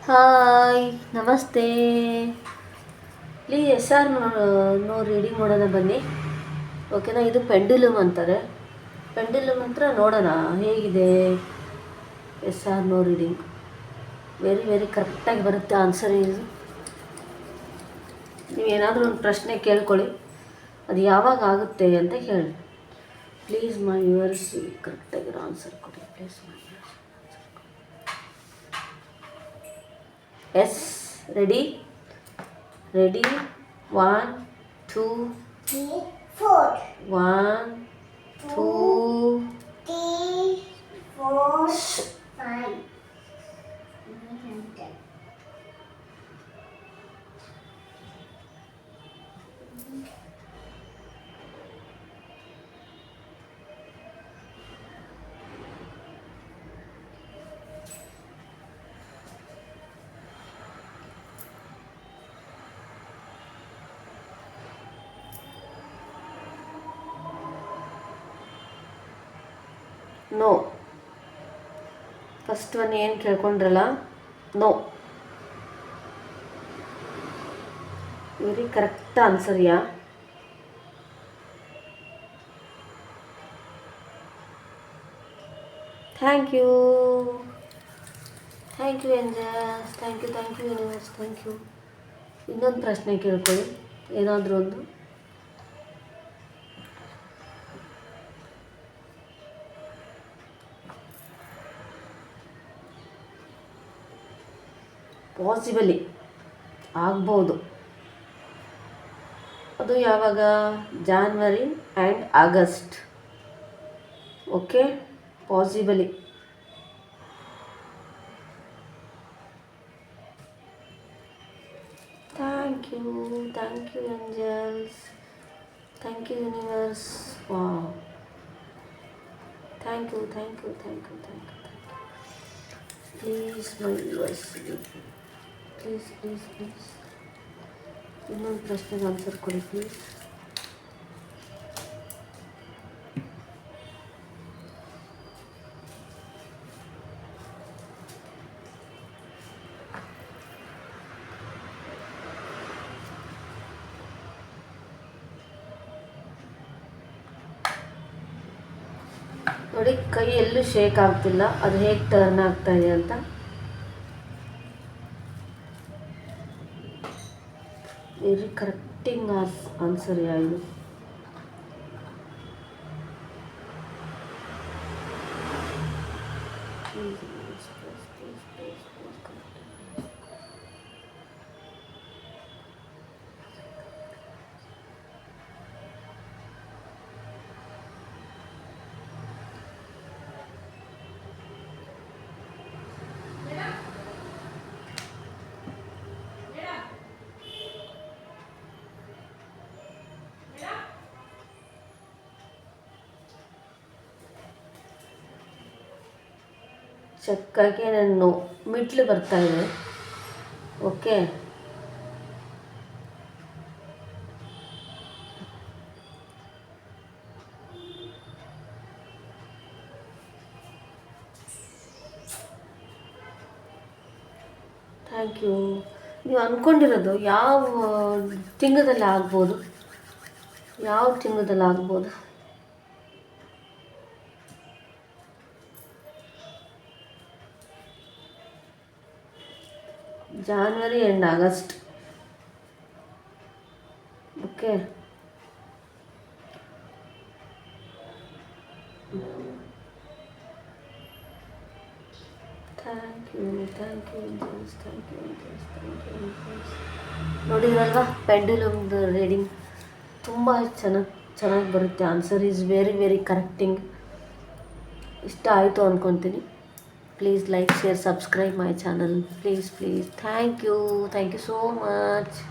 Hi, ನಮಸ್ತೆ. Please S R no reading ನೋಡೋಣ ಬನ್ನಿ. ಓಕೆನಾ? ಇದು ಪೆಂಡುಲಮ್ ಅಂತಾರೆ. ಪೆಂಡುಲಮ್ ಹತ್ರ ನೋಡೋಣ ಹೇಗಿದೆ. S R no reading very very ಕರೆಕ್ಟಾಗಿ ಬರುತ್ತೆ ಆನ್ಸರ್. ಇದು ನೀವೇನಾದರೂ ಒಂದು ಪ್ರಶ್ನೆ ಕೇಳ್ಕೊಳ್ಳಿ, ಅದು ಯಾವಾಗ ಆಗುತ್ತೆ ಅಂತ ಹೇಳಿ. ಪ್ಲೀಸ್ ಮೈ ಯುವರ್ಸ್ ಕರೆಕ್ಟಾಗಿರೋ ಆನ್ಸರ್ ಕೊಡಿ. Please my yours. Yes, ready ready. 1 2 3 4 1 2 3 4 5 no. First one ಏನು ಕೇಳ್ಕೊಂಡ್ರಲ್ಲ, no. Very correct answer. Yeah thank you angels. Thank you universe. Thank you. ಇನ್ನೊಂದು ಪ್ರಶ್ನೆ ಕೇಳ್ಕೊಳ್ಳಿ, ಏನಾದರೂ ಒಂದು. ಪಾಸಿಬಲಿ ಆಗ್ಬೋದು. ಅದು ಯಾವಾಗ? January and August. Okay, possibly. Thank you angels. Thank you universe. Wow, thank you. Please my universe, please ಇನ್ನೊಂದು ಪ್ರಶ್ನೆಗೆ ಆನ್ಸರ್ ಕೊಡಿ ಪ್ಲೀಸ್. ನೋಡಿ, ಕೈ ಎಲ್ಲೂ ಶೇಕ್ ಆಗ್ತಿಲ್ಲ. ಅದು ಹೇಗೆ ಟರ್ನ್ ಆಗ್ತಾ ಇದೆ ಅಂತ. ವೆರಿ ಕರೆಕ್ಟಿಂಗ್ ಆನ್ಸರ್ ಯಾವುದು? ಚಕ್ಕಾಗಿ ನಾನು ಮಿಟ್ಲು ಬರ್ತಾ ಇದೆ. Okay, thank you. ನೀವು ಅಂದ್ಕೊಂಡಿರೋದು ಯಾವ ತಿಂಗಳಲ್ಲಿ ಆಗ್ಬೋದು? January and August. Okay, thank you. ನೋಡಿದ್ರಲ್ವಾ, ಪೆಂಡುಲಮ್ದು ರೀಡಿಂಗ್ ತುಂಬ ಚೆನ್ನಾಗಿ ಬರುತ್ತೆ. Answer is very very correcting. ಇಷ್ಟ ಆಯಿತು ಅಂದ್ಕೊತೀನಿ. Please like, share, subscribe my channel. Please. Thank you so much.